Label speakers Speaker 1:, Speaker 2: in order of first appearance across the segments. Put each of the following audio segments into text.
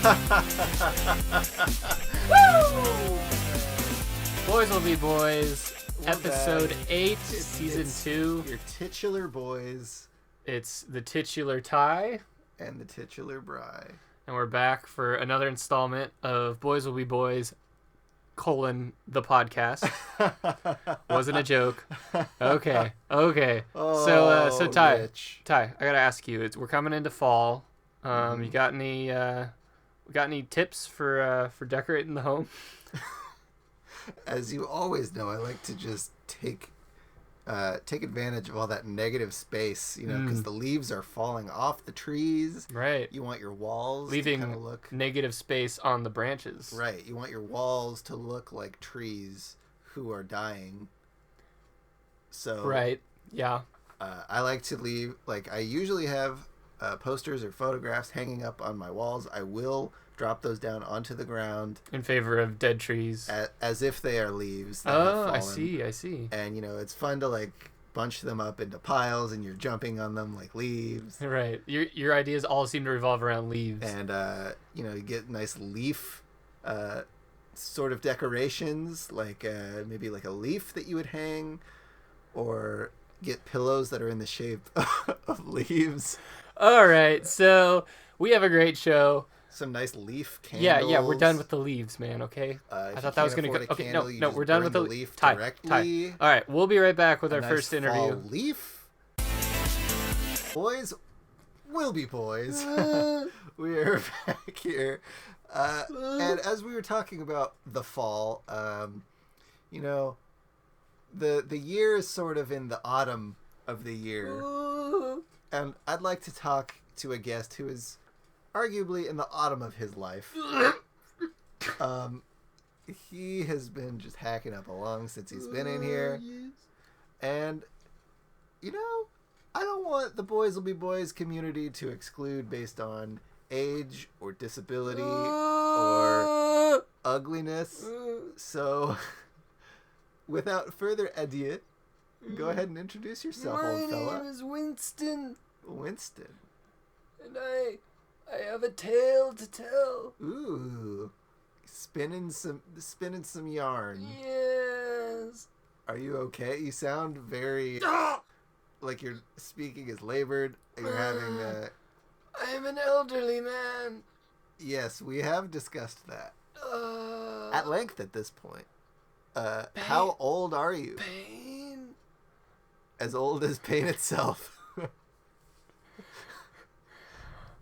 Speaker 1: Woo!
Speaker 2: Boys Will Be Boys,
Speaker 1: We're
Speaker 2: episode
Speaker 1: back.
Speaker 2: 8, season 2.
Speaker 1: Your titular boys
Speaker 2: It's the titular tie,
Speaker 1: and the titular Bry.
Speaker 2: and we're back for another installment of Boys Will Be Boys, the podcast. Wasn't a joke. Okay.
Speaker 1: Oh,
Speaker 2: So Ty,
Speaker 1: Rich.
Speaker 2: I gotta ask you. We're coming into fall. You got any tips for decorating the home?
Speaker 1: As you always know, I like to just take advantage of all that negative space, because the leaves are falling off the trees.
Speaker 2: Right.
Speaker 1: You want your walls
Speaker 2: Leaving
Speaker 1: to kind of look
Speaker 2: negative space on the branches.
Speaker 1: right. You want your walls to look like trees who are dying. So
Speaker 2: Right. Yeah.
Speaker 1: I like to leave, I usually have posters or photographs hanging up on my walls. I will drop those down onto the ground
Speaker 2: In favor of dead trees.
Speaker 1: as if they are leaves that have
Speaker 2: Oh, I
Speaker 1: fallen.
Speaker 2: see.
Speaker 1: And it's fun to bunch them up into piles, and you're jumping on them like leaves.
Speaker 2: Right. Your ideas all seem to revolve around leaves.
Speaker 1: And you get nice leaf sort of decorations, maybe like a leaf that you would hang, or get pillows that are in the shape of leaves.
Speaker 2: All right. So we have a great show.
Speaker 1: Some nice leaf candles.
Speaker 2: Yeah. We're done with the leaves, man. Okay.
Speaker 1: If
Speaker 2: I
Speaker 1: you
Speaker 2: thought that was
Speaker 1: can't
Speaker 2: gonna go.
Speaker 1: afford a
Speaker 2: Okay.
Speaker 1: candle, you
Speaker 2: No.
Speaker 1: just
Speaker 2: We're done
Speaker 1: burn
Speaker 2: with
Speaker 1: the
Speaker 2: the
Speaker 1: leaf
Speaker 2: Ty.
Speaker 1: directly.
Speaker 2: All right. We'll be right back with
Speaker 1: A
Speaker 2: our
Speaker 1: nice
Speaker 2: first interview.
Speaker 1: fall leaf. Boys will be boys. We are back here. And as we were talking about the fall, the year is sort of in the autumn of the year. And I'd like to talk to a guest who is arguably in the autumn of his life. He has been just hacking up along since he's been in here. And, I don't want the Boys Will Be Boys community to exclude based on age or disability or ugliness. So, without further ado, go ahead and introduce yourself, old fella.
Speaker 2: My name is Winston,
Speaker 1: Winston.
Speaker 2: and I have a tale to tell.
Speaker 1: Ooh. Spinning some yarn.
Speaker 2: Yes.
Speaker 1: Are you okay? You sound very like you're speaking as labored. You're having
Speaker 2: I am an elderly man.
Speaker 1: Yes, we have discussed that at length at this point. How old are you?
Speaker 2: Pain.
Speaker 1: As old as pain itself.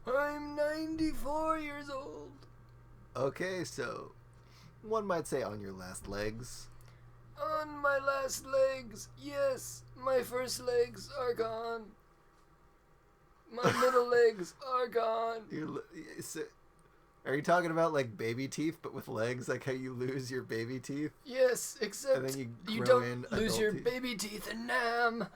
Speaker 2: I'm 94 years old.
Speaker 1: Okay, so one might say on your last legs.
Speaker 2: On my last legs, yes, my first legs are gone. My middle legs are gone.
Speaker 1: Are you talking about like baby teeth, but with legs, like how you lose your baby teeth?
Speaker 2: Yes, except
Speaker 1: And then you
Speaker 2: don't
Speaker 1: grow in
Speaker 2: lose
Speaker 1: adult
Speaker 2: your
Speaker 1: teeth.
Speaker 2: baby teeth in NAMM.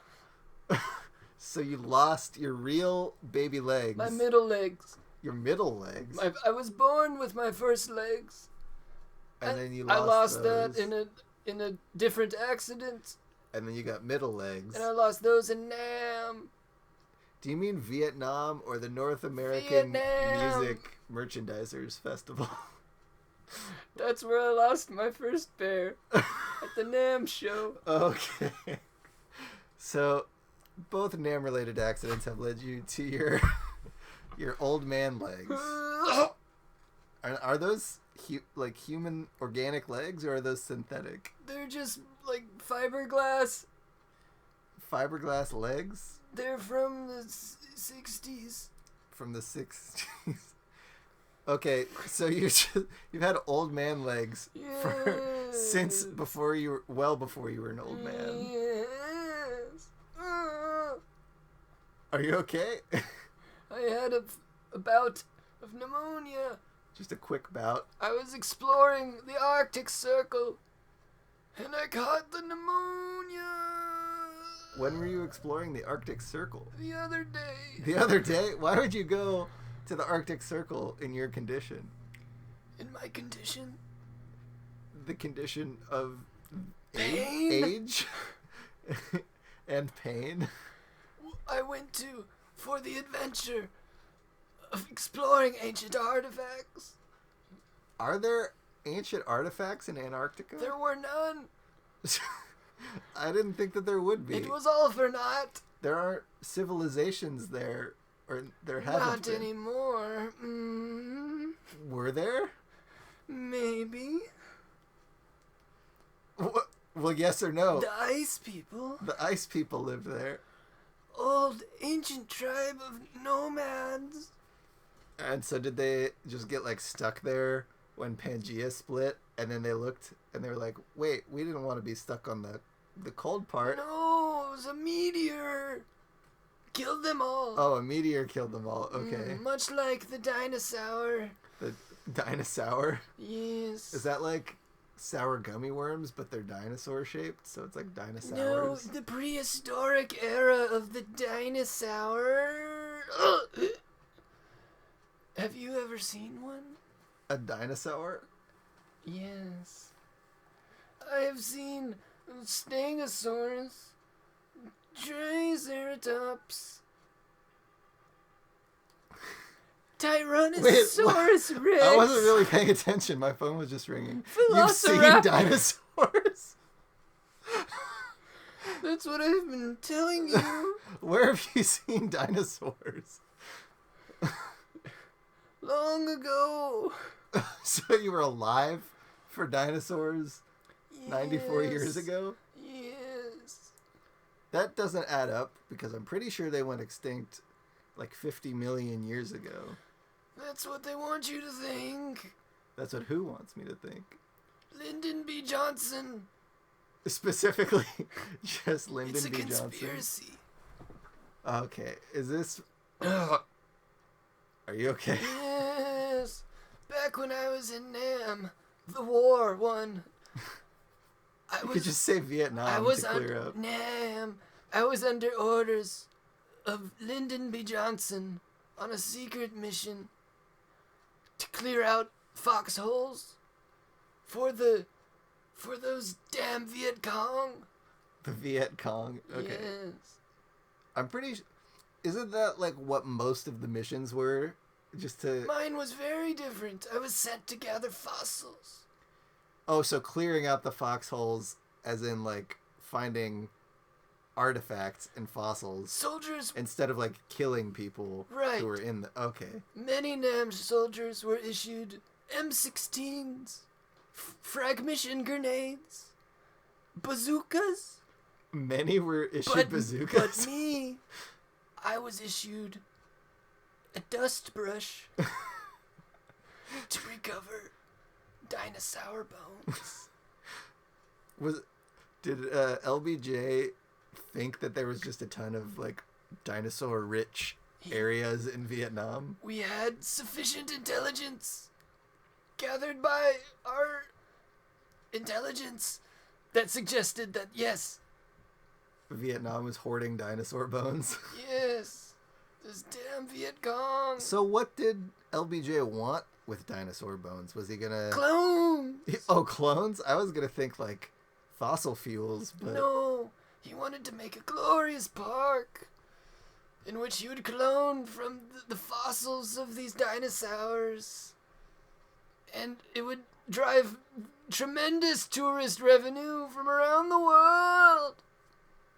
Speaker 1: So you lost your real baby legs.
Speaker 2: My middle legs.
Speaker 1: Your middle legs.
Speaker 2: I was born with my first legs.
Speaker 1: And then you
Speaker 2: I
Speaker 1: lost
Speaker 2: lost
Speaker 1: those.
Speaker 2: that in a different accident,
Speaker 1: And then you got middle legs.
Speaker 2: and I lost those in NAMM.
Speaker 1: Do you mean Vietnam or the North American
Speaker 2: Vietnam.
Speaker 1: Music Merchandisers Festival?
Speaker 2: That's where I lost my first pair at the NAMM show.
Speaker 1: Okay. So, both NAMM-related accidents have led you to your old man legs. Are those human organic legs, or are those synthetic?
Speaker 2: They're just like fiberglass.
Speaker 1: Fiberglass legs
Speaker 2: They're from the 60s.
Speaker 1: from the 60s. Okay, so you've had old man legs since before you were an old man.
Speaker 2: Yes.
Speaker 1: Are you okay?
Speaker 2: I had a bout of pneumonia.
Speaker 1: Just a quick bout.
Speaker 2: I was exploring the Arctic Circle, and I caught the pneumonia.
Speaker 1: When were you exploring the Arctic Circle?
Speaker 2: The other day.
Speaker 1: The other day? Why would you go to the Arctic Circle in your condition?
Speaker 2: In my condition?
Speaker 1: The condition of
Speaker 2: Pain?
Speaker 1: age and pain.
Speaker 2: I went for the adventure of exploring ancient artifacts.
Speaker 1: Are there ancient artifacts in Antarctica?
Speaker 2: There were none.
Speaker 1: I didn't think that there would be.
Speaker 2: It was all for naught.
Speaker 1: There aren't civilizations there, or there haven't
Speaker 2: Not
Speaker 1: been.
Speaker 2: anymore.
Speaker 1: Were there?
Speaker 2: Maybe.
Speaker 1: What? Well, yes or no?
Speaker 2: The ice people.
Speaker 1: The ice people lived there.
Speaker 2: Old ancient tribe of nomads.
Speaker 1: And so did they just get like stuck there when Pangea split, and then they looked and they were like, wait, we didn't want to be stuck on the cold part.
Speaker 2: No, it was a meteor. Killed them all.
Speaker 1: Oh, a meteor killed them all. Okay.
Speaker 2: Much like the dinosaur.
Speaker 1: The dinosaur?
Speaker 2: Yes.
Speaker 1: Is that like sour gummy worms, but they're dinosaur shaped, so it's like
Speaker 2: No,
Speaker 1: dinosaurs?
Speaker 2: the prehistoric era of the dinosaur. Have you ever seen one?
Speaker 1: A dinosaur?
Speaker 2: Yes. I have seen Stegosaurus, Triceratops, Tyrannosaurus Rex.
Speaker 1: I wasn't really paying attention. My phone was just ringing. You've seen
Speaker 2: Velociraptor.
Speaker 1: dinosaurs?
Speaker 2: That's what I've been telling you.
Speaker 1: Where have you seen dinosaurs?
Speaker 2: Long ago.
Speaker 1: So you were alive for dinosaurs 94 years
Speaker 2: Yes.
Speaker 1: ago?
Speaker 2: Yes.
Speaker 1: That doesn't add up because I'm pretty sure they went extinct like 50 million years ago.
Speaker 2: That's what they want you to think.
Speaker 1: That's what who wants me to think?
Speaker 2: Lyndon B. Johnson.
Speaker 1: Specifically, just Lyndon
Speaker 2: It's a
Speaker 1: B. Johnson.
Speaker 2: conspiracy.
Speaker 1: Okay, is this... Are you okay?
Speaker 2: Yes. Back when I was in NAMM, the war won.
Speaker 1: You could just say Vietnam
Speaker 2: I was
Speaker 1: to clear up.
Speaker 2: NAMM. I was under orders of Lyndon B. Johnson on a secret mission to clear out foxholes for those damn Viet Cong.
Speaker 1: The Viet Cong. Okay.
Speaker 2: Yes.
Speaker 1: I'm pretty... Isn't that like what most of the missions were? Just to...
Speaker 2: Mine was very different. I was sent to gather fossils.
Speaker 1: Oh, so clearing out the foxholes as in like finding artifacts and fossils
Speaker 2: Soldiers,
Speaker 1: instead of like killing people
Speaker 2: Right.
Speaker 1: who were in the... Okay.
Speaker 2: many NAMM soldiers were issued M16s, fragmission grenades, bazookas.
Speaker 1: Many were issued bazookas.
Speaker 2: But me, I was issued a dust brush to recover dinosaur bones.
Speaker 1: Did LBJ think that there was just a ton of like dinosaur rich areas in Vietnam?
Speaker 2: We had sufficient intelligence gathered by our intelligence that suggested that yes,
Speaker 1: Vietnam was hoarding dinosaur bones.
Speaker 2: yes, this damn Viet Cong.
Speaker 1: So what did LBJ want with dinosaur bones? Was he gonna...
Speaker 2: Clones!
Speaker 1: Oh, clones? I was gonna think like fossil fuels, but...
Speaker 2: No, he wanted to make a glorious park in which he would clone from the fossils of these dinosaurs. And it would drive tremendous tourist revenue from around the world.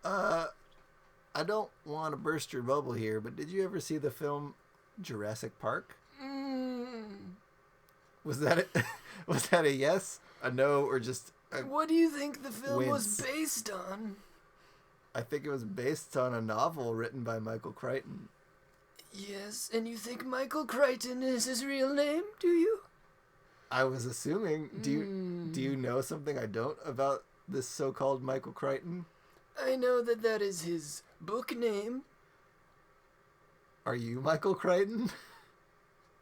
Speaker 1: I don't want to burst your bubble here, but did you ever see the film Jurassic Park? Was that a yes, a no, or just a...
Speaker 2: What do you think the film was
Speaker 1: Wince.
Speaker 2: based on?
Speaker 1: I think it was based on a novel written by Michael Crichton.
Speaker 2: Yes, and you think Michael Crichton is his real name, do you?
Speaker 1: I was assuming. Do you know something I don't about this so-called Michael Crichton?
Speaker 2: I know that is his book name.
Speaker 1: Are you Michael Crichton?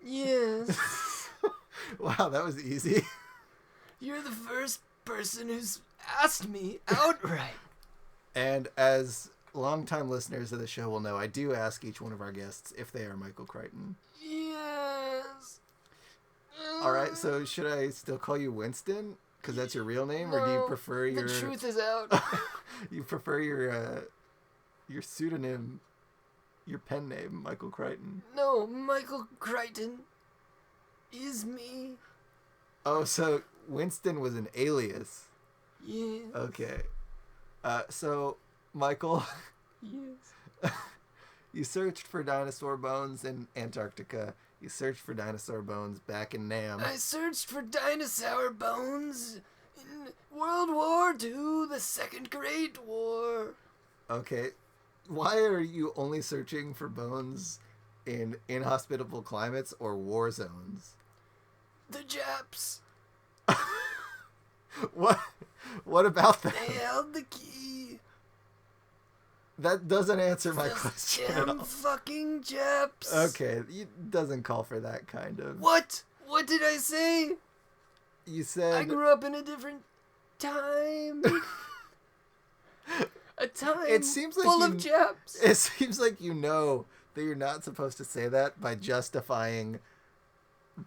Speaker 2: Yes.
Speaker 1: Wow, that was easy.
Speaker 2: You're the first person who's asked me outright.
Speaker 1: And as longtime listeners of the show will know, I do ask each one of our guests if they are Michael Crichton.
Speaker 2: Yes.
Speaker 1: All right, so should I still call you Winston? Because that's your real name, or do you
Speaker 2: No,
Speaker 1: prefer your...
Speaker 2: The truth is out.
Speaker 1: You prefer your pseudonym Your pen name, Michael Crichton.
Speaker 2: No, Michael Crichton is me.
Speaker 1: Oh, so Winston was an alias.
Speaker 2: Yes.
Speaker 1: Okay. So, Michael,
Speaker 2: Yes.
Speaker 1: you searched for dinosaur bones in Antarctica. You searched for dinosaur bones back in NAMM.
Speaker 2: I searched for dinosaur bones in World War II, the Second Great War.
Speaker 1: Okay. Why are you only searching for bones in inhospitable climates or war zones?
Speaker 2: The Japs.
Speaker 1: What about that?
Speaker 2: They held the key.
Speaker 1: That doesn't answer my
Speaker 2: Those
Speaker 1: question at
Speaker 2: damn
Speaker 1: all.
Speaker 2: fucking Japs.
Speaker 1: Okay, it doesn't call for that kind of.
Speaker 2: What? What did I say?
Speaker 1: You said.
Speaker 2: I grew up in a different time. A time
Speaker 1: It seems like
Speaker 2: full
Speaker 1: you-
Speaker 2: of Japs.
Speaker 1: It seems like you know that you're not supposed to say that by justifying,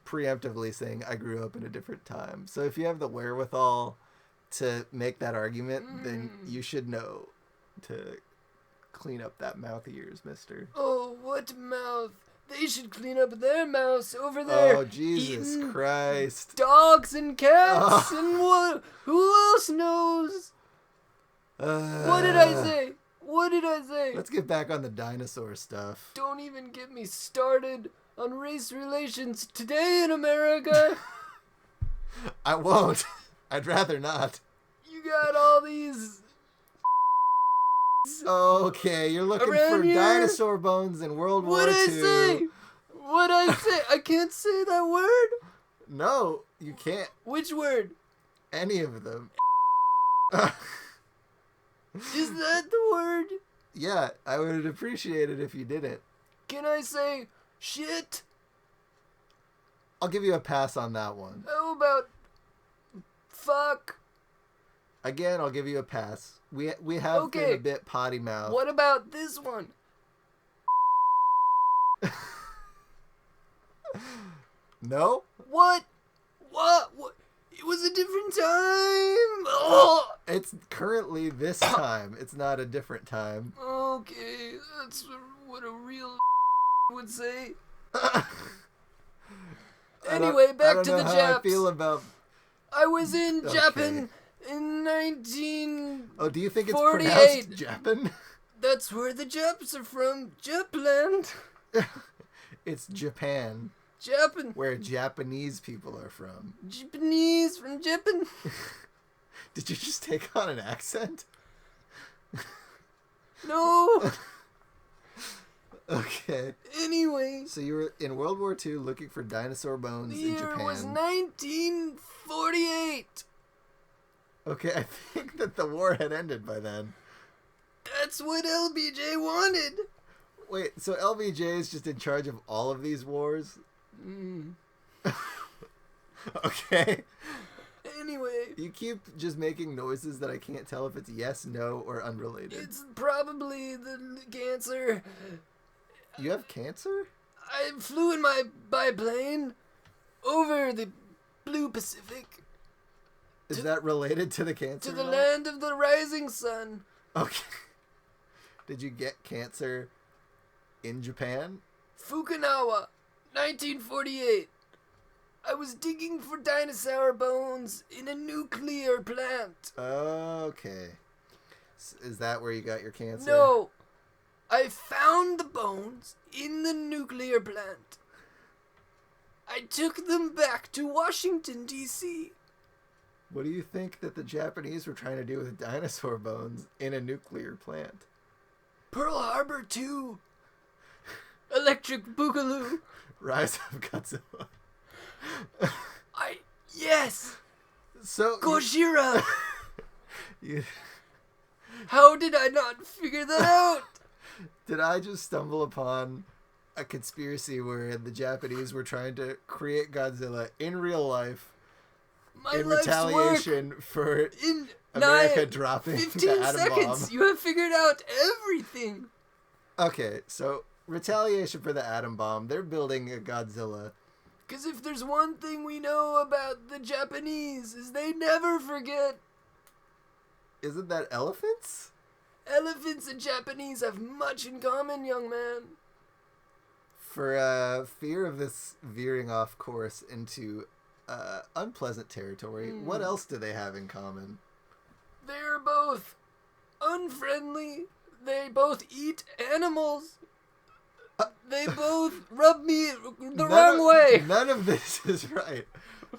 Speaker 1: preemptively saying, I grew up in a different time. So if you have the wherewithal to make that argument, then you should know to clean up that mouth of yours, mister.
Speaker 2: Oh, what mouth? They should clean up their mouths over there.
Speaker 1: Oh, Jesus
Speaker 2: eating
Speaker 1: Christ.
Speaker 2: dogs and cats
Speaker 1: Oh.
Speaker 2: and what? Who else knows? What did I say? What did I say?
Speaker 1: Let's get back on the dinosaur stuff.
Speaker 2: Don't even get me started on race relations today in America.
Speaker 1: I won't. I'd rather not.
Speaker 2: You got all these.
Speaker 1: Okay, you're looking
Speaker 2: Around
Speaker 1: for
Speaker 2: here?
Speaker 1: dinosaur bones in World War
Speaker 2: What'd I
Speaker 1: II.
Speaker 2: say? What'd I say? I can't say that word.
Speaker 1: No, you can't.
Speaker 2: Which word?
Speaker 1: Any of them.
Speaker 2: Is that the word?
Speaker 1: Yeah, I would appreciate it if you didn't.
Speaker 2: Can I say shit?
Speaker 1: I'll give you a pass on that one.
Speaker 2: How about fuck?
Speaker 1: Again, I'll give you a pass. We have
Speaker 2: Okay.
Speaker 1: been a bit potty mouth.
Speaker 2: What about this one?
Speaker 1: No?
Speaker 2: What? What? It was a different time. Oh!
Speaker 1: It's currently this time. It's not a different time.
Speaker 2: Okay, that's what a real would say. Anyway, back to the
Speaker 1: I don't know how I
Speaker 2: Japs.
Speaker 1: feel about.
Speaker 2: I was in
Speaker 1: Okay.
Speaker 2: Japan in 19...
Speaker 1: Oh, do you think it's
Speaker 2: 48.
Speaker 1: pronounced Japan?
Speaker 2: That's where the Japs are from. Japland.
Speaker 1: It's Japan,
Speaker 2: Japan.
Speaker 1: where Japanese people are from.
Speaker 2: Japanese from Japan.
Speaker 1: Did you just take on an accent?
Speaker 2: No.
Speaker 1: Okay.
Speaker 2: Anyway,
Speaker 1: So you were in World War II looking for dinosaur bones
Speaker 2: the
Speaker 1: in
Speaker 2: year
Speaker 1: Japan.
Speaker 2: was 1948.
Speaker 1: Okay, I think that the war had ended by then.
Speaker 2: That's what LBJ wanted.
Speaker 1: Wait, so LBJ is just in charge of all of these wars? Okay.
Speaker 2: Anyway,
Speaker 1: You keep just making noises that I can't tell if it's yes, no, or unrelated.
Speaker 2: it's probably the cancer.
Speaker 1: You have cancer?
Speaker 2: I flew in my biplane over the blue Pacific
Speaker 1: Is that related to the cancer?
Speaker 2: to the
Speaker 1: at all?
Speaker 2: land of the rising sun.
Speaker 1: Okay. Did you get cancer in Japan?
Speaker 2: Fukunawa, 1948. I was digging for dinosaur bones in a nuclear plant.
Speaker 1: Okay. Is that where you got your cancer?
Speaker 2: No, I found the bones in the nuclear plant. I took them back to Washington, D.C.
Speaker 1: What do you think that the Japanese were trying to do with dinosaur bones in a nuclear plant?
Speaker 2: Pearl Harbor 2. Electric Boogaloo.
Speaker 1: Rise of Godzilla.
Speaker 2: Yes!
Speaker 1: So
Speaker 2: Gojira!
Speaker 1: you,
Speaker 2: How did I not figure that out?
Speaker 1: did I just stumble upon a conspiracy where the Japanese were trying to create Godzilla in real life
Speaker 2: My
Speaker 1: in
Speaker 2: life's
Speaker 1: retaliation for
Speaker 2: work in
Speaker 1: America dropping
Speaker 2: 15
Speaker 1: the atom
Speaker 2: seconds.
Speaker 1: bomb?
Speaker 2: You have figured out everything.
Speaker 1: Okay, so retaliation for the atom bomb. They're building a Godzilla.
Speaker 2: Because if there's one thing we know about the Japanese is they never forget.
Speaker 1: Isn't that elephants?
Speaker 2: Elephants and Japanese have much in common, young man.
Speaker 1: For fear of this veering off course into unpleasant territory, what else do they have in common?
Speaker 2: They're both unfriendly. They both eat animals. They both rub me the wrong way.
Speaker 1: None of this is right.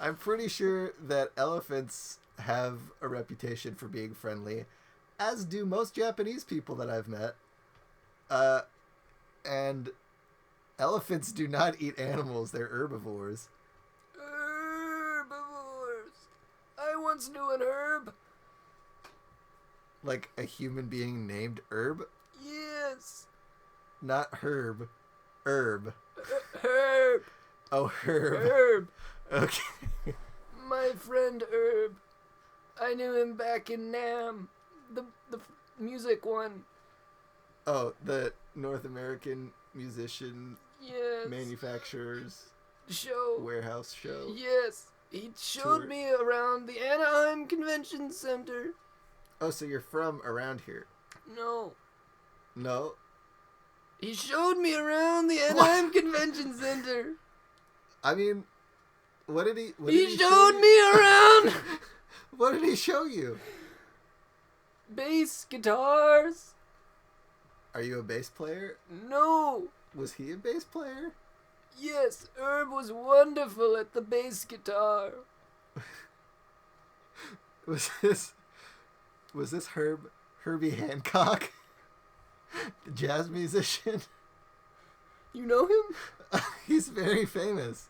Speaker 1: I'm pretty sure that elephants have a reputation for being friendly, as do most Japanese people that I've met. And elephants do not eat animals. They're herbivores.
Speaker 2: Herbivores. I once knew an herb.
Speaker 1: Like a human being named Herb?
Speaker 2: Yes.
Speaker 1: Not Herb. Herb.
Speaker 2: Herb.
Speaker 1: Oh, Herb.
Speaker 2: Herb.
Speaker 1: Okay.
Speaker 2: My friend Herb. I knew him back in NAMM. The music one.
Speaker 1: Oh, the North American musician
Speaker 2: Yes.
Speaker 1: manufacturers
Speaker 2: Show.
Speaker 1: warehouse show.
Speaker 2: Yes. He showed
Speaker 1: Tour.
Speaker 2: me around the Anaheim Convention Center.
Speaker 1: Oh, so you're from around here?
Speaker 2: No.
Speaker 1: No.
Speaker 2: He showed me around the Anaheim Convention Center.
Speaker 1: I mean, what did he?
Speaker 2: He showed me around.
Speaker 1: What did he show you?
Speaker 2: Bass guitars.
Speaker 1: Are you a bass player?
Speaker 2: No.
Speaker 1: Was he a bass player?
Speaker 2: Yes, Herb was wonderful at the bass guitar.
Speaker 1: Was this Herbie Hancock, the jazz musician?
Speaker 2: You know him?
Speaker 1: He's very famous.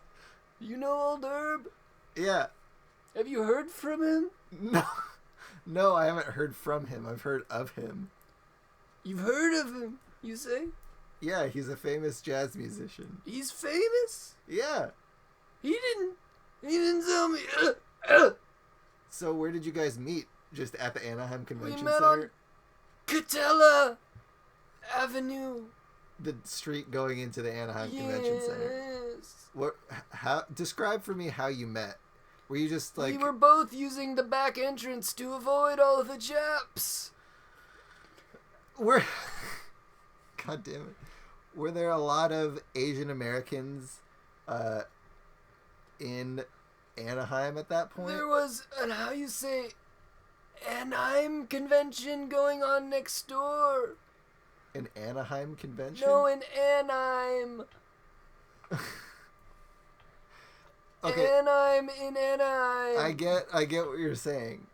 Speaker 2: You know old Herb?
Speaker 1: Yeah.
Speaker 2: Have you heard from him?
Speaker 1: No, I haven't heard from him. I've heard of him.
Speaker 2: You've heard of him, you say?
Speaker 1: Yeah, he's a famous jazz musician.
Speaker 2: He's famous?
Speaker 1: Yeah.
Speaker 2: He didn't tell me.
Speaker 1: So where did you guys meet? Just at the Anaheim Convention
Speaker 2: met
Speaker 1: Center?
Speaker 2: on Catella Avenue.
Speaker 1: The street going into the Anaheim Convention Center.
Speaker 2: Yes.
Speaker 1: How? Describe for me how you met. Were you just like...
Speaker 2: We were both using the back entrance to avoid all the Japs.
Speaker 1: God damn it. Were there a lot of Asian Americans in Anaheim at that point?
Speaker 2: There was Anaheim convention going on next door.
Speaker 1: An Anaheim convention?
Speaker 2: No, in Anaheim.
Speaker 1: Okay.
Speaker 2: Anaheim in Anaheim.
Speaker 1: I get what you're saying.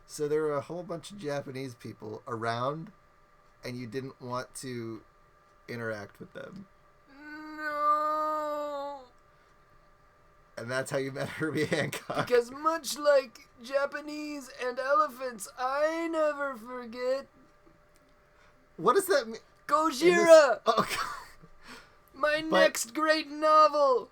Speaker 1: So there were a whole bunch of Japanese people around, and you didn't want to interact with them.
Speaker 2: No.
Speaker 1: And that's how you met Herbie Hancock.
Speaker 2: Because much like Japanese and elephants, I never forget.
Speaker 1: What does that mean?
Speaker 2: Gojira!
Speaker 1: Oh, God.
Speaker 2: Next great novel.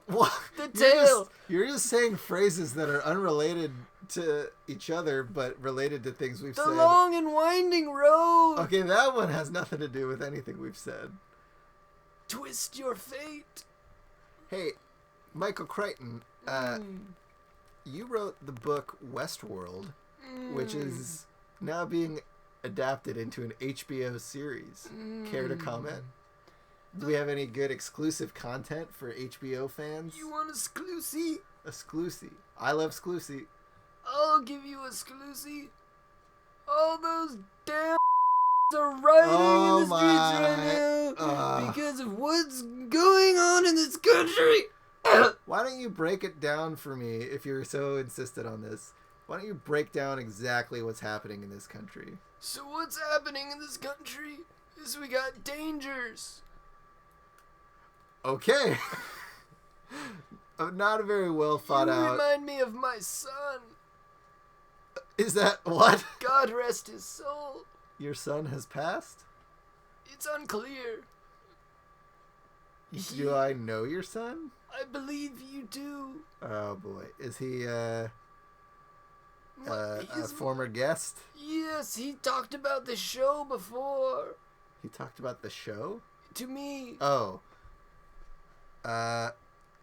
Speaker 1: What?
Speaker 2: The tale.
Speaker 1: You're just saying phrases that are unrelated to each other, but related to things we've said.
Speaker 2: The long and winding road.
Speaker 1: Okay, that one has nothing to do with anything we've said.
Speaker 2: Twist your fate.
Speaker 1: Hey, Michael Crichton, you wrote the book Westworld, which is now being adapted into an HBO series. Care to comment? Do we have any good exclusive content for HBO fans?
Speaker 2: You want a exclusive?
Speaker 1: A exclusive. I love exclusive.
Speaker 2: I'll give you a exclusive. All those damn are rioting in the streets right now because of what's going on in this country.
Speaker 1: Why don't you break it down for me if you're so insistent on this? Why don't you break down exactly what's happening in this country?
Speaker 2: So what's happening in this country is we got dangers.
Speaker 1: Okay. Not a very well thought out.
Speaker 2: You remind me of my son.
Speaker 1: Is that what?
Speaker 2: God rest his soul.
Speaker 1: Your son has passed?
Speaker 2: It's unclear.
Speaker 1: Do I know your son?
Speaker 2: I believe you do.
Speaker 1: Oh boy. Is he a former guest?
Speaker 2: Yes, he talked about the show before.
Speaker 1: He talked about the show?
Speaker 2: To me.
Speaker 1: Oh.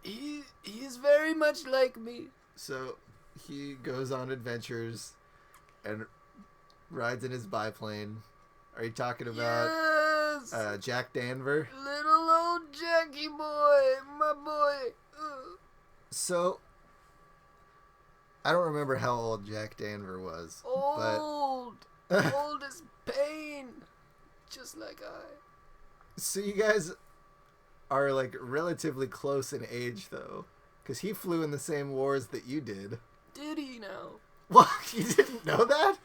Speaker 2: He is very much like me.
Speaker 1: So he goes on adventures and rides in his biplane. Are you talking about
Speaker 2: Yes!
Speaker 1: Jack Danver?
Speaker 2: Little old Jackie boy, my boy.
Speaker 1: So, I don't remember how old Jack Danver was.
Speaker 2: Old. Old as pain. Just like I.
Speaker 1: So you guys are like relatively close in age, though. Because he flew in the same wars that you did.
Speaker 2: Did he now?
Speaker 1: What? You didn't know that?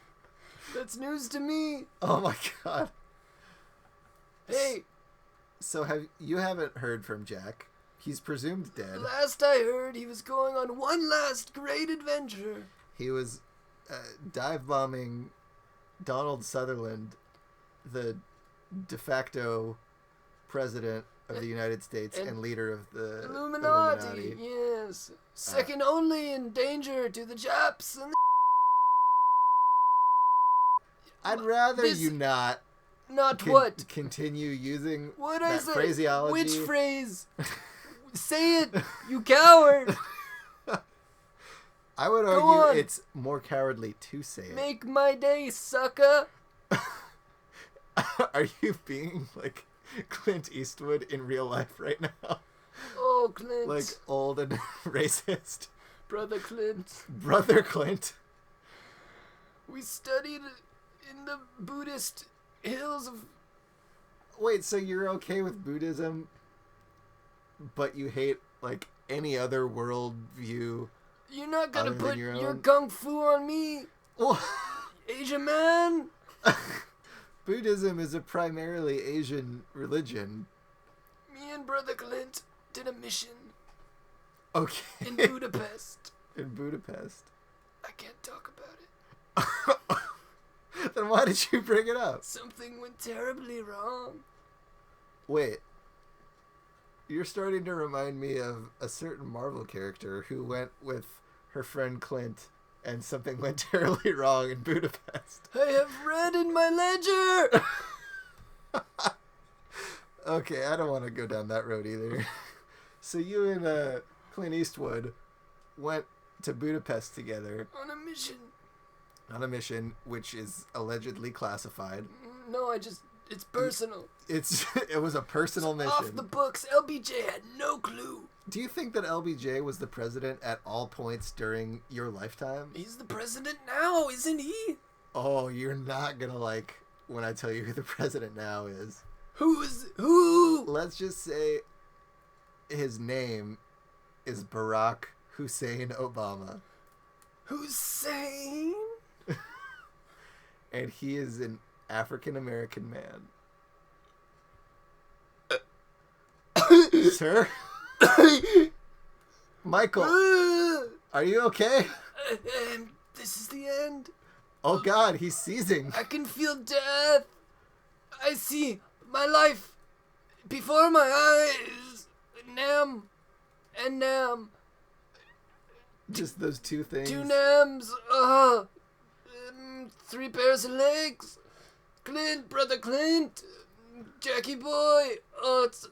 Speaker 2: That's news to me.
Speaker 1: Oh my god.
Speaker 2: Hey,
Speaker 1: So you haven't heard from Jack. He's presumed dead.
Speaker 2: last I heard, he was going on one last great adventure.
Speaker 1: He was dive bombing Donald Sutherland, the de facto president of the United States and leader of the
Speaker 2: Illuminati. Yes. Second only in danger to the Japs and
Speaker 1: I'd rather you not
Speaker 2: what?
Speaker 1: continue using
Speaker 2: What
Speaker 1: that
Speaker 2: I say?
Speaker 1: phraseology.
Speaker 2: Which phrase? Say it, you coward.
Speaker 1: I would
Speaker 2: Go
Speaker 1: argue
Speaker 2: on.
Speaker 1: it's more cowardly to say it.
Speaker 2: Make my day, sucker.
Speaker 1: Are you being like Clint Eastwood in real life right now?
Speaker 2: Oh, Clint.
Speaker 1: Like old and racist?
Speaker 2: Brother Clint.
Speaker 1: Brother Clint?
Speaker 2: We studied in the Buddhist hills of...
Speaker 1: Wait, so you're okay with Buddhism, but you hate like any other world view?
Speaker 2: You're not gonna
Speaker 1: Other than
Speaker 2: put
Speaker 1: your
Speaker 2: your
Speaker 1: own?
Speaker 2: kung fu on me,
Speaker 1: Well,
Speaker 2: Asian man.
Speaker 1: Buddhism is a primarily Asian religion.
Speaker 2: Me and Brother Clint did a mission
Speaker 1: Okay.
Speaker 2: in Budapest.
Speaker 1: In Budapest.
Speaker 2: I can't talk about it.
Speaker 1: Then why did you bring it up?
Speaker 2: Something went terribly wrong.
Speaker 1: Wait. You're starting to remind me of a certain Marvel character who went with her friend Clint and something went terribly wrong in Budapest.
Speaker 2: I have red in my ledger.
Speaker 1: Okay, I don't want to go down that road either. So you and Clint Eastwood went to Budapest together
Speaker 2: On a mission.
Speaker 1: on a mission which is allegedly classified.
Speaker 2: No, it's personal.
Speaker 1: It was a personal mission.
Speaker 2: Off the books. LBJ had no clue.
Speaker 1: Do you think that LBJ was the president at all points during your lifetime?
Speaker 2: He's the president now, isn't he?
Speaker 1: Oh, you're not gonna like when I tell you who the president now is.
Speaker 2: Who?
Speaker 1: Let's just say his name is Barack Hussein Obama.
Speaker 2: Hussein?
Speaker 1: And he is an African American man. Sir? Michael, are you okay?
Speaker 2: This is the end.
Speaker 1: Oh god, he's seizing.
Speaker 2: I can feel death. I see my life before my eyes. NAMM and NAMM.
Speaker 1: Just those two things.
Speaker 2: Two NAMMs. 3 pairs of legs. Clint, Brother Clint. Jackie boy. It's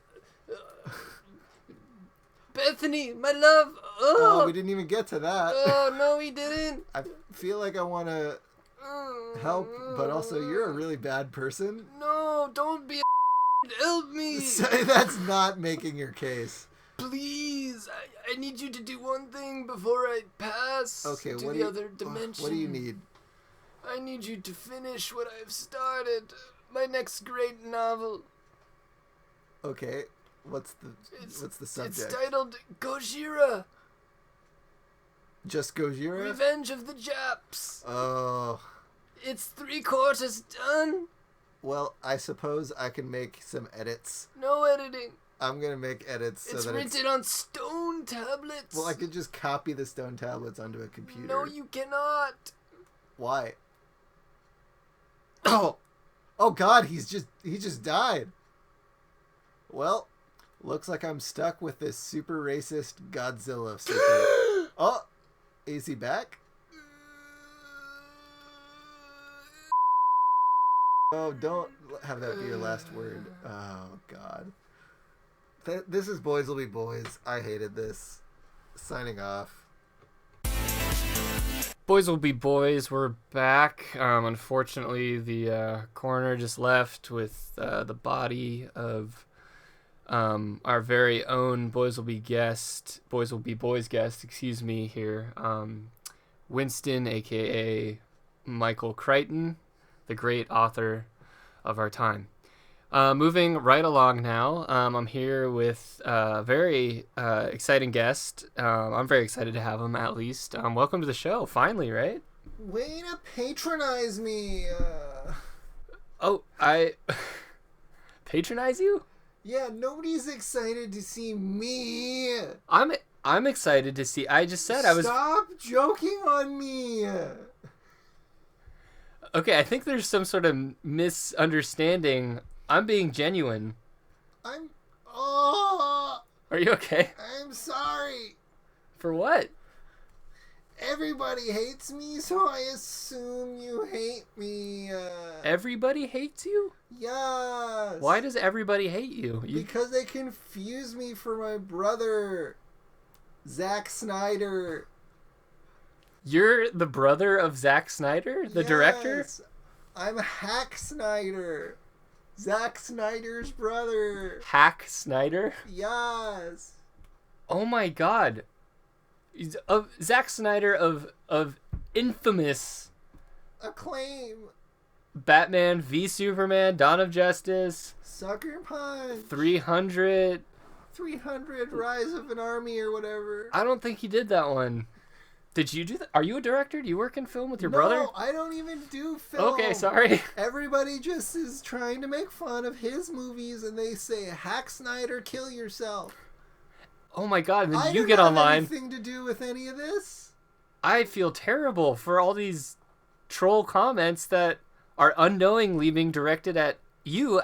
Speaker 2: Bethany, my love.
Speaker 1: Oh, we didn't even get to that.
Speaker 2: Oh, no, we didn't.
Speaker 1: I feel like I want to help, but also you're a really bad person.
Speaker 2: No, don't be a help me.
Speaker 1: That's not making your case.
Speaker 2: Please, I need you to do one thing before I pass
Speaker 1: Okay,
Speaker 2: to the other dimension.
Speaker 1: What do you need?
Speaker 2: I need you to finish what I've started. My next great novel.
Speaker 1: Okay, what's the subject?
Speaker 2: It's titled Gojira.
Speaker 1: Just Gojira?
Speaker 2: Revenge of the Japs.
Speaker 1: Oh.
Speaker 2: It's 3/4 done.
Speaker 1: Well, I suppose I can make some edits.
Speaker 2: No editing.
Speaker 1: I'm gonna make edits so
Speaker 2: It's
Speaker 1: that
Speaker 2: written on stone tablets.
Speaker 1: Well, I could just copy the stone tablets onto a computer.
Speaker 2: No, you cannot.
Speaker 1: Why? Oh God, he just died. Well, looks like I'm stuck with this super racist Godzilla super. Oh, is he back? Oh, don't have that be your last word. Oh God. This is Boys Will Be Boys. I hated this. Signing off.
Speaker 2: Boys will be boys. We're back. Unfortunately, the coroner just left with the body of our very own Boys will be boys guest. Excuse me here. Winston, aka Michael Crichton, the great author of our time. Moving right along now, I'm here with a very exciting guest. I'm very excited to have him, at least. Welcome to the show, finally, right?
Speaker 1: Way to patronize me.
Speaker 2: Oh, I patronize you?
Speaker 1: Yeah, nobody's excited to see me.
Speaker 2: I'm excited to see. I just said I was.
Speaker 1: Stop joking on me.
Speaker 2: Okay, I think there's some sort of misunderstanding. I'm being genuine. Are you okay?
Speaker 1: I'm sorry.
Speaker 2: For what?
Speaker 1: Everybody hates me, so I assume you hate me.
Speaker 2: Everybody hates you?
Speaker 1: Yes.
Speaker 2: Why does everybody hate you?
Speaker 1: Because they confuse me for my brother, Zack Snyder.
Speaker 2: You're the brother of Zack Snyder, the director?
Speaker 1: I'm Hack Snyder. Zack Snyder's brother.
Speaker 2: Hack Snyder?
Speaker 1: Yes.
Speaker 2: Oh my god. Zack Snyder of infamous
Speaker 1: Acclaim.
Speaker 2: Batman v Superman, Dawn of Justice,
Speaker 1: Sucker Punch.
Speaker 2: 300.
Speaker 1: 300 Rise of an Army or whatever.
Speaker 2: I don't think he did that one. Did you do that? Are you a director? Do you work in film with your brother?
Speaker 1: No, I don't even do film.
Speaker 2: Okay, sorry.
Speaker 1: Everybody just is trying to make fun of his movies, and they say, Hack Snyder, kill yourself.
Speaker 2: Oh my god, and then
Speaker 1: I
Speaker 2: you get online.
Speaker 1: anything to do with any of this.
Speaker 2: I feel terrible for all these troll comments that are unknowingly being directed at you,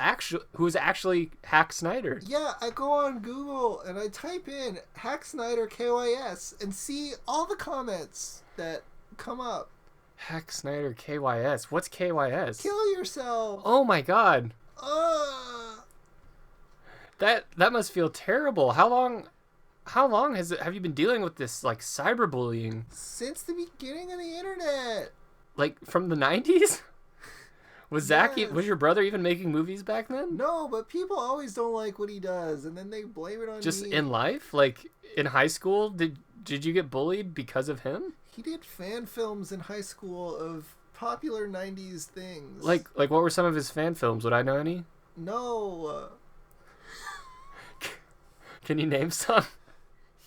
Speaker 2: who's actually Hack Snyder.
Speaker 1: Yeah, I go on Google and I type in Hack Snyder KYS and see all the comments that come up.
Speaker 2: Hack Snyder KYS. What's KYS?
Speaker 1: Kill yourself.
Speaker 2: Oh my god. That must feel terrible. How long have you been dealing with this, like, cyberbullying?
Speaker 1: Since the beginning of the internet.
Speaker 2: Like, from the 90s? Was your brother even making movies back then?
Speaker 1: No, but people always don't like what he does, and then they blame it on
Speaker 2: Just
Speaker 1: me.
Speaker 2: in life? Like, in high school, did you get bullied because of him?
Speaker 1: He did fan films in high school of popular 90s things.
Speaker 2: Like what were some of his fan films? Would I know any?
Speaker 1: No.
Speaker 2: Can you name some?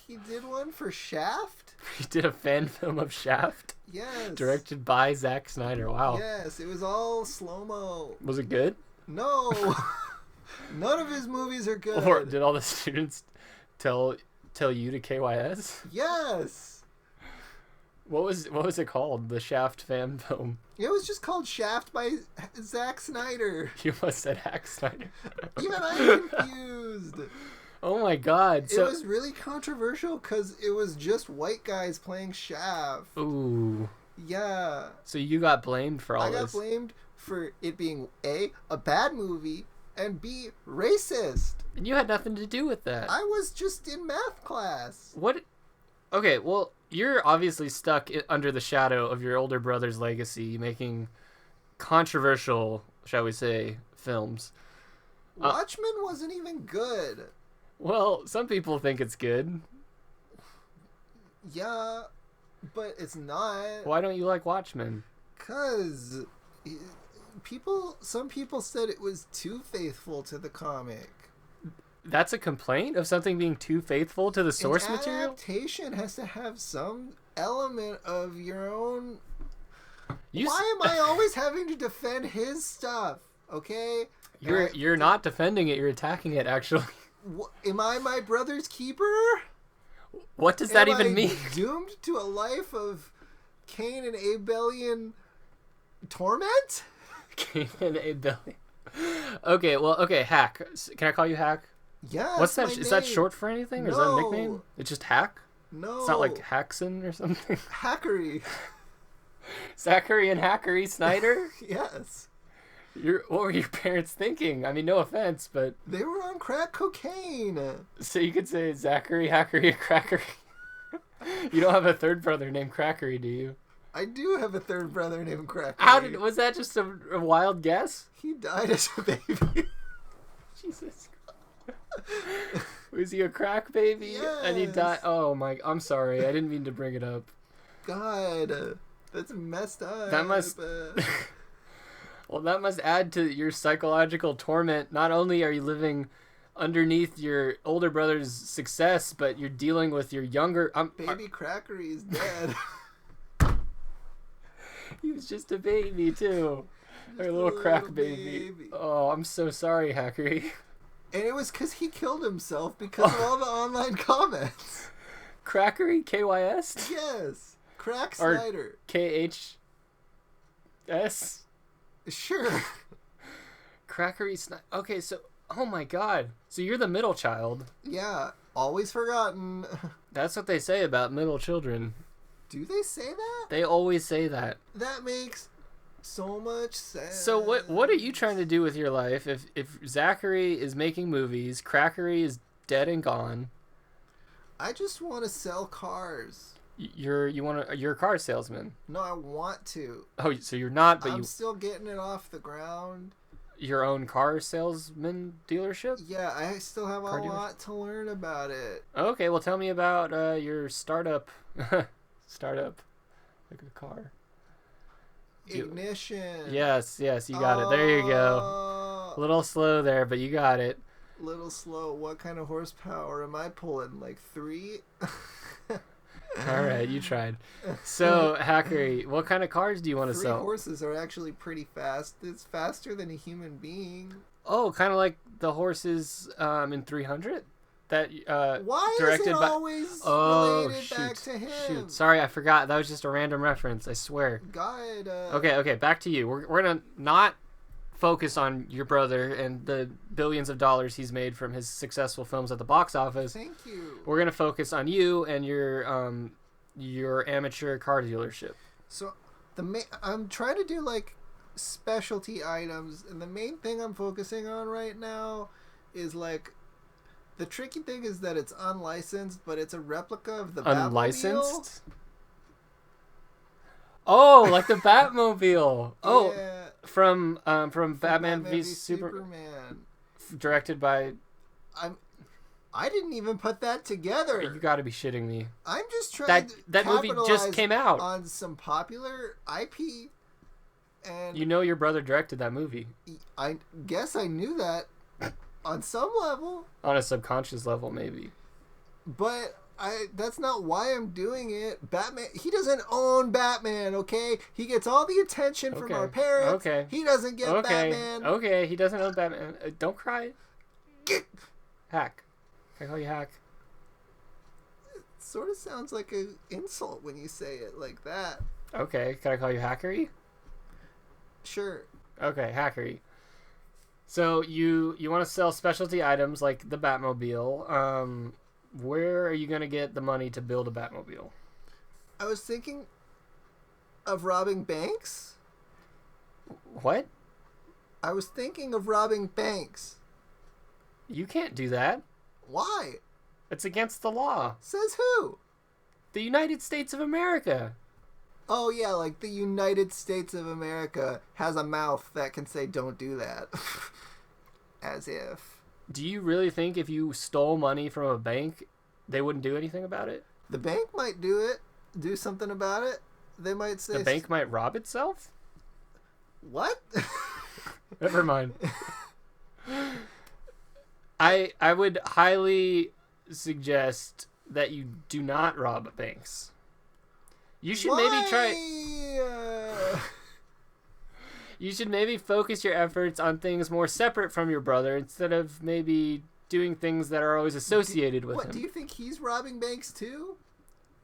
Speaker 1: He did one for Shaft?
Speaker 2: He did a fan film of Shaft?
Speaker 1: Yes.
Speaker 2: Directed by Zack Snyder. Wow.
Speaker 1: Yes, it was all slow-mo.
Speaker 2: Was it good?
Speaker 1: No. None of his movies are good.
Speaker 2: Or did all the students tell you to KYS?
Speaker 1: Yes.
Speaker 2: What was it called? The Shaft fan film.
Speaker 1: It was just called Shaft by Zack Snyder.
Speaker 2: You must have said Hack Snyder.
Speaker 1: Even I'm confused.
Speaker 2: Oh my god.
Speaker 1: It was really controversial because it was just white guys playing Shaft.
Speaker 2: Ooh.
Speaker 1: Yeah.
Speaker 2: So you got blamed for all this.
Speaker 1: I got blamed for it being A, a bad movie, and B, racist.
Speaker 2: And you had nothing to do with that.
Speaker 1: I was just in math class.
Speaker 2: What? Okay, well, you're obviously stuck under the shadow of your older brother's legacy, making controversial, shall we say, films.
Speaker 1: Watchmen wasn't even good.
Speaker 2: Well, some people think it's good.
Speaker 1: Yeah, but it's not.
Speaker 2: Why don't you like Watchmen?
Speaker 1: 'Cause some people said it was too faithful to the comic.
Speaker 2: That's a complaint of something being too faithful to the source material?
Speaker 1: An adaptation has to have some element of your own. Why am I always having to defend his stuff? Okay?
Speaker 2: You're not defending it, you're attacking it, actually.
Speaker 1: Am I my brother's keeper?
Speaker 2: What does that even mean?
Speaker 1: Doomed to a life of Cain and Abelian torment?
Speaker 2: Cain and Abelian. Okay, Hack. Can I call you Hack?
Speaker 1: Yeah.
Speaker 2: What's that? Is that short for anything? Or is that a nickname? It's just Hack?
Speaker 1: No.
Speaker 2: It's not like Hackson or something?
Speaker 1: Hackery.
Speaker 2: Zachary and Hackery Snyder?
Speaker 1: Yes.
Speaker 2: What were your parents thinking? I mean, no offense, but...
Speaker 1: They were on crack cocaine.
Speaker 2: So you could say Zachary, Hackery, and Crackery. You don't have a third brother named Crackery, do you?
Speaker 1: I do have a third brother named Crackery.
Speaker 3: Was that just a wild guess?
Speaker 1: He died as a baby.
Speaker 3: Jesus. Was he a crack baby?
Speaker 1: Yes.
Speaker 3: And he died. Oh my! I'm sorry. I didn't mean to bring it up.
Speaker 1: God, that's messed up.
Speaker 3: That must. Well, that must add to your psychological torment. Not only are you living underneath your older brother's success, but you're dealing with your younger.
Speaker 1: Baby Crackery is dead.
Speaker 3: He was just a baby too. Our little crack baby. Oh, I'm so sorry, Hackery.
Speaker 1: And it was because he killed himself because of all the online comments.
Speaker 3: Crackery? KYS?
Speaker 1: Yes. Crack Snyder.
Speaker 3: KHS?
Speaker 1: Sure.
Speaker 3: Crackery Snyder. Okay, so, oh my god. So you're the middle child.
Speaker 1: Yeah. Always forgotten.
Speaker 3: That's what they say about middle children.
Speaker 1: Do they say that?
Speaker 3: They always say that.
Speaker 1: That makes so much sense.
Speaker 3: So what are you trying to do with your life if Zachary is making movies, Crackery is dead and gone?
Speaker 1: I just want to sell cars.
Speaker 3: You're a car salesman.
Speaker 1: No, I want to.
Speaker 3: Oh, so you're not, but
Speaker 1: I'm still getting it off the ground.
Speaker 3: Your own car salesman dealership?
Speaker 1: Yeah, I still have a lot to learn about it.
Speaker 3: Okay, well tell me about your startup. Startup, like a car.
Speaker 1: Ignition.
Speaker 3: Yes, you got it. There you go. A little slow there, but you got it.
Speaker 1: Little slow. What kind of horsepower am I pulling? Like 3?
Speaker 3: All right, you tried. So, Hackery, what kind of cars do you want to
Speaker 1: 3
Speaker 3: sell?
Speaker 1: horses are actually pretty fast. It's faster than a human being.
Speaker 3: Oh, kind of like the horses in 300? That
Speaker 1: Why
Speaker 3: directed
Speaker 1: is it
Speaker 3: by...
Speaker 1: always related back to him?
Speaker 3: Shoot, sorry, I forgot. That was just a random reference, I swear.
Speaker 1: God.
Speaker 3: Okay, back to you. We're going to not focus on your brother and the billions of dollars he's made from his successful films at the box office.
Speaker 1: Thank you.
Speaker 3: We're going to focus on you and your amateur car dealership.
Speaker 1: So I'm trying to do like specialty items, and the main thing I'm focusing on right now is like, the tricky thing is that it's unlicensed, but it's a replica of the
Speaker 3: Unlicensed? Batmobile. Oh, like the Batmobile. Oh,
Speaker 1: yeah.
Speaker 3: From Batman v Superman. Directed by...
Speaker 1: I didn't even put that together.
Speaker 3: You got to be shitting me.
Speaker 1: I'm just trying to
Speaker 3: that movie just came out
Speaker 1: on some popular IP, and
Speaker 3: you know your brother directed that movie.
Speaker 1: I guess I knew that on some level,
Speaker 3: on a subconscious level, maybe.
Speaker 1: But that's not why I'm doing it. Batman, he doesn't own Batman, okay? He gets all the attention from our parents.
Speaker 3: Okay.
Speaker 1: He doesn't get Batman.
Speaker 3: Okay, he doesn't own Batman. Don't cry. Hack. Can I call you Hack?
Speaker 1: It sort of sounds like an insult when you say it like that.
Speaker 3: Okay, can I call you Hackery?
Speaker 1: Sure.
Speaker 3: Okay, Hackery. So you want to sell specialty items like the Batmobile. Where are you going to get the money to build a Batmobile?
Speaker 1: I was thinking of robbing banks.
Speaker 3: What?
Speaker 1: I was thinking of robbing banks.
Speaker 3: You can't do that.
Speaker 1: Why?
Speaker 3: It's against the law.
Speaker 1: Says who?
Speaker 3: The United States of America.
Speaker 1: Oh, yeah, like the United States of America has a mouth that can say don't do that. As if.
Speaker 3: Do you really think if you stole money from a bank, they wouldn't do anything about it?
Speaker 1: The bank might do something about it. They might say...
Speaker 3: The bank might rob itself?
Speaker 1: What?
Speaker 3: Never mind. I would highly suggest that you do not rob banks. You should maybe try... You should maybe focus your efforts on things more separate from your brother instead of maybe doing things that are always associated with him.
Speaker 1: Do you think he's robbing banks too?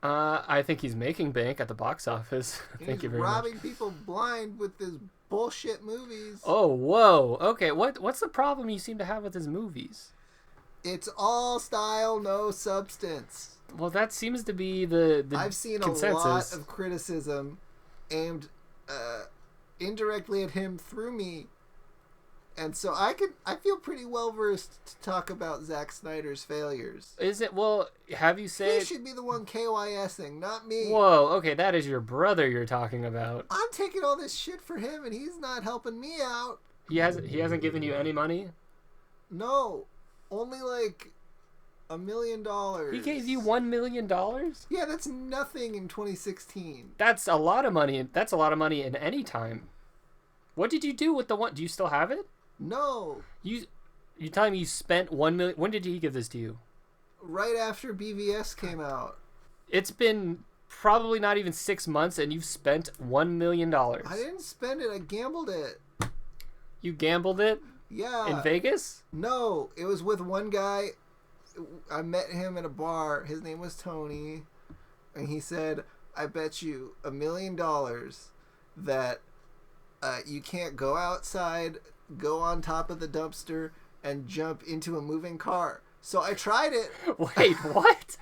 Speaker 3: I think he's making bank at the box office. Thank you very much.
Speaker 1: He's robbing people blind with his bullshit movies.
Speaker 3: Oh, whoa. Okay, what's the problem you seem to have with his movies?
Speaker 1: It's all style, no substance.
Speaker 3: Well, that seems to be the
Speaker 1: I've seen
Speaker 3: consensus.
Speaker 1: A lot of criticism aimed indirectly at him through me, And so I feel pretty well versed to talk about Zack Snyder's failures.
Speaker 3: Is it? Well, have you
Speaker 1: He
Speaker 3: said...
Speaker 1: should be the one KYSing, not me.
Speaker 3: Whoa, okay, that is your brother you're talking about.
Speaker 1: I'm taking all this shit for him, and he's not helping me out.
Speaker 3: He hasn't given you any money?
Speaker 1: No, only like $1 million.
Speaker 3: He gave you $1 million?
Speaker 1: Yeah, that's nothing in 2016.
Speaker 3: That's a lot of money. That's a lot of money in any time. What did you do with the one? Do you still have it?
Speaker 1: No.
Speaker 3: You telling me you spent $1 million? When did he give this to you?
Speaker 1: Right after BVS came out.
Speaker 3: It's been probably not even 6 months, and you've spent $1 million.
Speaker 1: I didn't spend it. I gambled it.
Speaker 3: You gambled it?
Speaker 1: Yeah.
Speaker 3: In Vegas?
Speaker 1: No, it was with one guy. I met him at a bar. His name was Tony, and he said, "I bet you $1 million that you can't go outside, go on top of the dumpster, and jump into a moving car." So I tried it.
Speaker 3: Wait, what?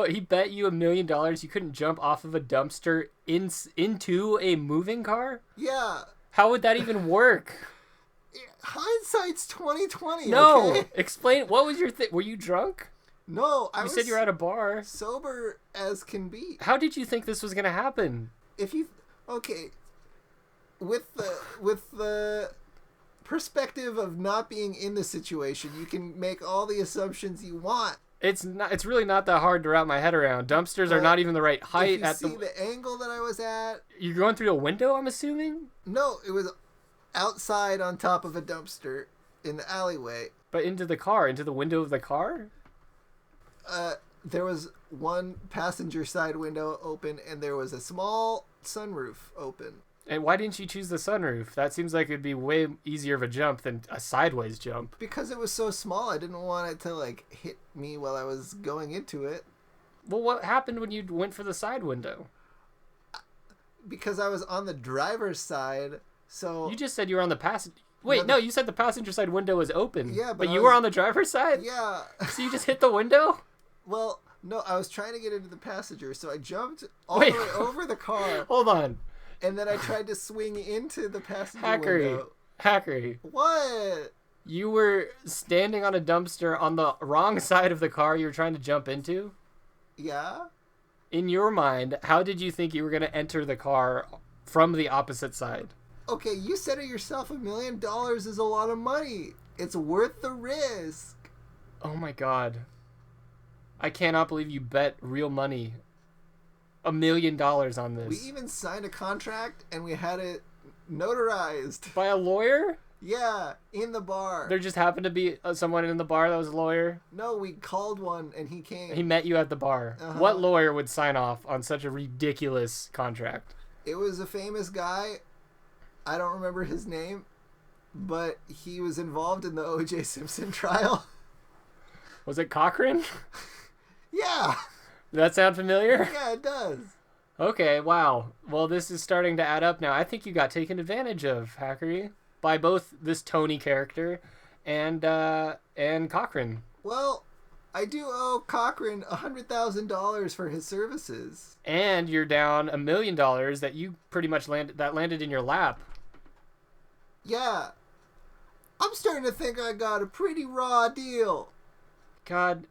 Speaker 3: He bet you $1 million you couldn't jump off of a dumpster into a moving car?
Speaker 1: Yeah.
Speaker 3: How would that even work?
Speaker 1: Hindsight's 2020.
Speaker 3: No.
Speaker 1: Okay?
Speaker 3: Explain. What was your thing? Were you drunk?
Speaker 1: No,
Speaker 3: You said you were at a bar.
Speaker 1: sober as can be.
Speaker 3: How did you think this was gonna happen?
Speaker 1: If you with the perspective of not being in the situation, you can make all the assumptions you want.
Speaker 3: It's really not that hard to wrap my head around. Dumpsters are not even the right height.
Speaker 1: If you see the angle that I was at.
Speaker 3: You're going through a window, I'm assuming?
Speaker 1: No, it was outside on top of a dumpster in the alleyway.
Speaker 3: But into the window of the car?
Speaker 1: There was one passenger side window open, and there was a small sunroof open.
Speaker 3: And why didn't you choose the sunroof? That seems like it'd be way easier of a jump than a sideways jump.
Speaker 1: Because it was so small, I didn't want it to like hit me while I was going into it.
Speaker 3: Well, what happened when you went for the side window?
Speaker 1: Because I was on the driver's side, so...
Speaker 3: You just said you were on the passenger... Wait, no, you said the passenger side window was open.
Speaker 1: Yeah,
Speaker 3: but you were on the driver's side?
Speaker 1: Yeah.
Speaker 3: So you just hit the window?
Speaker 1: Well, no, I was trying to get into the passenger, so I jumped all the way over the car.
Speaker 3: Hold on.
Speaker 1: And then I tried to swing into the passenger window.
Speaker 3: Hackery.
Speaker 1: What?
Speaker 3: You were standing on a dumpster on the wrong side of the car you were trying to jump into?
Speaker 1: Yeah?
Speaker 3: In your mind, how did you think you were going to enter the car from the opposite side?
Speaker 1: Okay, you said it yourself, $1 million is a lot of money. It's worth the risk.
Speaker 3: Oh my god. I cannot believe you bet real money. $1 million on this.
Speaker 1: We even signed a contract and we had it notarized.
Speaker 3: By a lawyer?
Speaker 1: Yeah, in the bar.
Speaker 3: There just happened to be someone in the bar that was a lawyer?
Speaker 1: No, we called one and he came.
Speaker 3: He met you at the bar.
Speaker 1: Uh-huh.
Speaker 3: What lawyer would sign off on such a ridiculous contract?
Speaker 1: It was a famous guy. I don't remember his name, but he was involved in the O.J. Simpson trial.
Speaker 3: Was it Cochran?
Speaker 1: Yeah.
Speaker 3: Does that sound familiar?
Speaker 1: Yeah, it does.
Speaker 3: Okay, wow. Well, this is starting to add up now. I think you got taken advantage of, Hackery, by both this Tony character and Cochran.
Speaker 1: Well, I do owe Cochran $100,000 for his services.
Speaker 3: And you're down $1 million that you pretty much landed in your lap.
Speaker 1: Yeah. I'm starting to think I got a pretty raw deal.
Speaker 3: God,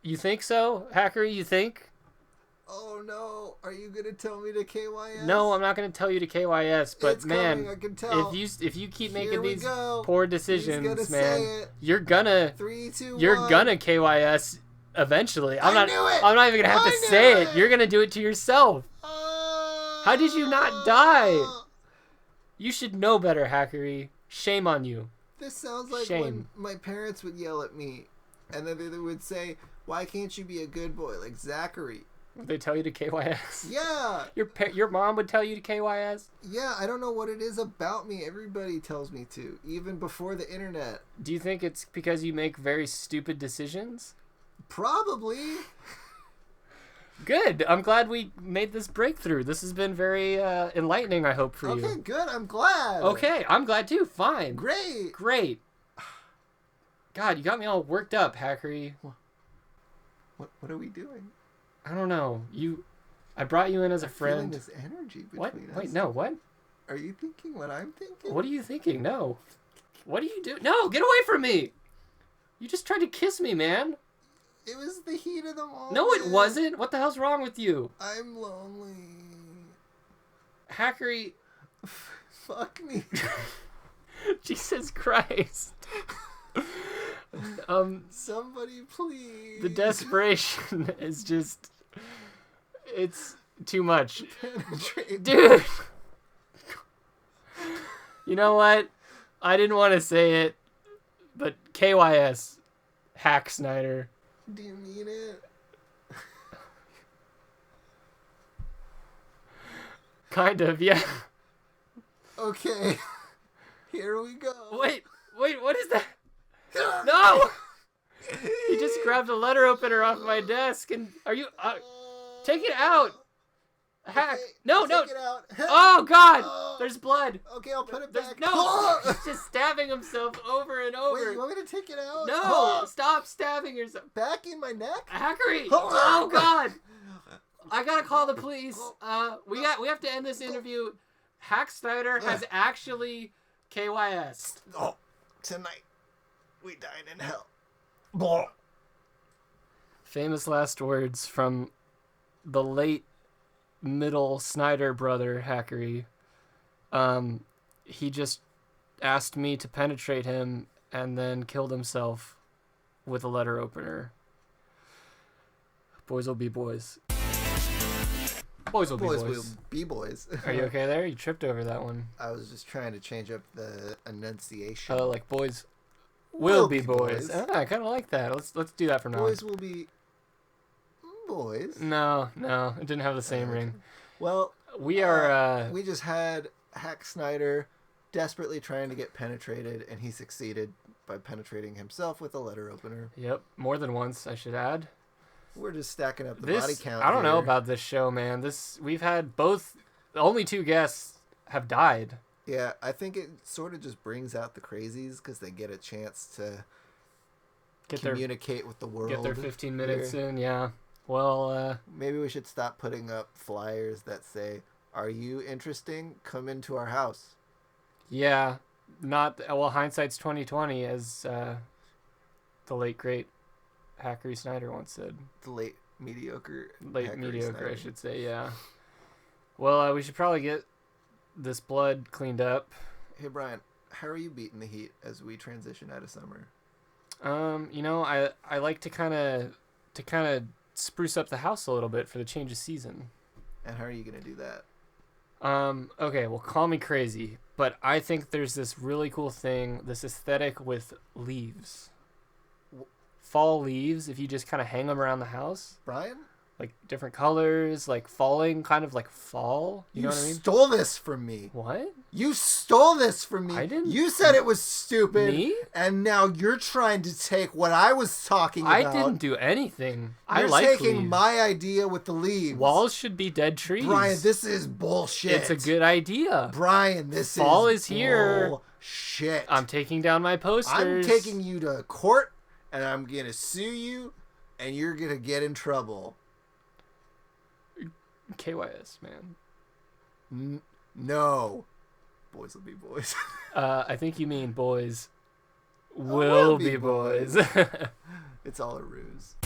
Speaker 3: you think so, Hackery? You think?
Speaker 1: Oh no, are you gonna tell me to KYS?
Speaker 3: No, I'm not gonna tell you to KYS, but
Speaker 1: it's
Speaker 3: man,
Speaker 1: coming, I can tell.
Speaker 3: if you keep
Speaker 1: Here
Speaker 3: making
Speaker 1: we
Speaker 3: these
Speaker 1: go.
Speaker 3: poor
Speaker 1: He's
Speaker 3: decisions,
Speaker 1: gonna
Speaker 3: man,
Speaker 1: say it.
Speaker 3: you're gonna
Speaker 1: 3, 2,
Speaker 3: you're
Speaker 1: 1.
Speaker 3: gonna KYS eventually. I'm
Speaker 1: I knew it!
Speaker 3: not even gonna have
Speaker 1: I
Speaker 3: to
Speaker 1: knew
Speaker 3: say
Speaker 1: it!
Speaker 3: it. You're gonna do it to yourself. How did you not die? You should know better, Hackery. Shame on you.
Speaker 1: This sounds like
Speaker 3: Shame.
Speaker 1: when my parents would yell at me, and then they would say, "Why can't you be a good boy like Zachary?"
Speaker 3: Would they tell you to KYS?
Speaker 1: Yeah.
Speaker 3: Your mom would tell you to KYS?
Speaker 1: Yeah, I don't know what it is about me. Everybody tells me to, even before the internet.
Speaker 3: Do you think it's because you make very stupid decisions?
Speaker 1: Probably.
Speaker 3: Good. I'm glad we made this breakthrough. This has been very enlightening, I hope, for you.
Speaker 1: Okay, good. I'm glad.
Speaker 3: Okay, I'm glad too. Fine.
Speaker 1: Great.
Speaker 3: Great. God, you got me all worked up, Hackery.
Speaker 1: What are we doing?
Speaker 3: I don't know. I brought you in as a
Speaker 1: Feeling
Speaker 3: friend.
Speaker 1: this energy between
Speaker 3: What?
Speaker 1: us.
Speaker 3: Wait, no, what?
Speaker 1: Are you thinking what I'm thinking?
Speaker 3: What are you thinking? No. What do you do? No, get away from me! You just tried to kiss me, man.
Speaker 1: It was the heat of the moment.
Speaker 3: No, it wasn't. What the hell's wrong with you?
Speaker 1: I'm lonely.
Speaker 3: Hackery.
Speaker 1: Fuck me.
Speaker 3: Jesus Christ.
Speaker 1: Somebody please.
Speaker 3: The desperation is just... It's too much.
Speaker 1: Penetrate.
Speaker 3: Dude! You know what? I didn't want to say it, but KYS. Hack Snyder.
Speaker 1: Do you mean it?
Speaker 3: Kind of, yeah.
Speaker 1: Okay. Here we go.
Speaker 3: Wait, what is that? No! He just grabbed a letter opener off my desk and... Are you... take it out! Hack!
Speaker 1: Okay,
Speaker 3: No!
Speaker 1: take it out.
Speaker 3: Oh, God!
Speaker 1: Oh.
Speaker 3: There's blood.
Speaker 1: Okay, I'll put it
Speaker 3: There's...
Speaker 1: back.
Speaker 3: No! He's just stabbing himself over and over.
Speaker 1: Wait, you want me to take it out?
Speaker 3: No! Stop stabbing yourself.
Speaker 1: Back in my neck?
Speaker 3: Hackery! Oh, God! I gotta call the police. We have to end this interview. Hack Snyder has actually KYS.
Speaker 1: Oh, tonight we dine in hell. Blah.
Speaker 3: Famous last words from the late middle Snyder brother, Hackery. He just asked me to penetrate him and then killed himself with a letter opener. Boys will be boys. Boys will be boys.
Speaker 1: Will be boys.
Speaker 3: Are you okay there? You tripped over that one.
Speaker 1: I was just trying to change up the enunciation.
Speaker 3: Oh, like boys will be boys. I kind of like that. Let's do that from now on.
Speaker 1: Boys will be boys.
Speaker 3: No, it didn't have the same ring.
Speaker 1: Well,
Speaker 3: we are.
Speaker 1: We just had Hack Snyder desperately trying to get penetrated, and he succeeded by penetrating himself with a letter opener.
Speaker 3: Yep, more than once, I should add.
Speaker 1: We're just stacking up the
Speaker 3: This,
Speaker 1: body count.
Speaker 3: I don't know
Speaker 1: here.
Speaker 3: about this show, man. We've had both. The only two guests have died.
Speaker 1: Yeah, I think it sort of just brings out the crazies because they get a chance to communicate with the world.
Speaker 3: Get their 15 minutes
Speaker 1: here.
Speaker 3: in, yeah. Well,
Speaker 1: maybe we should stop putting up flyers that say, "Are you interesting? Come into our house."
Speaker 3: yeah, not well. Hindsight's 2020, as the late great Hackery Snyder once said.
Speaker 1: The late mediocre.
Speaker 3: Late
Speaker 1: Hackery
Speaker 3: mediocre,
Speaker 1: Snyder.
Speaker 3: I should say. Yeah. Well, we should probably get this blood cleaned up.
Speaker 1: Hey Brian, how are you beating the heat as we transition out of summer?
Speaker 3: I like to kind of spruce up the house a little bit for the change of season.
Speaker 1: And how are you gonna do that?
Speaker 3: Okay, well, call me crazy, but I think there's this really cool thing, this aesthetic with leaves. Fall leaves, if you just kind of hang them around the house.
Speaker 1: Brian?
Speaker 3: Like different colors, like falling, kind of like fall. You know what I mean?
Speaker 1: Stole this from me.
Speaker 3: What?
Speaker 1: You stole this from me.
Speaker 3: I didn't.
Speaker 1: You said it was stupid.
Speaker 3: Me?
Speaker 1: And now you're trying to take what I was talking about.
Speaker 3: I didn't do anything. I
Speaker 1: You're
Speaker 3: like
Speaker 1: taking
Speaker 3: leaves.
Speaker 1: my idea with the leaves.
Speaker 3: Walls should be dead trees.
Speaker 1: Brian, this is bullshit.
Speaker 3: It's a good idea.
Speaker 1: Brian, this
Speaker 3: Fall
Speaker 1: is
Speaker 3: is here.
Speaker 1: Bullshit.
Speaker 3: I'm taking down my posters.
Speaker 1: I'm taking you to court, and I'm gonna sue you, and you're gonna get in trouble.
Speaker 3: KYS, man.
Speaker 1: No. Boys will be boys.
Speaker 3: I think you mean boys will be boys.
Speaker 1: It's all a ruse.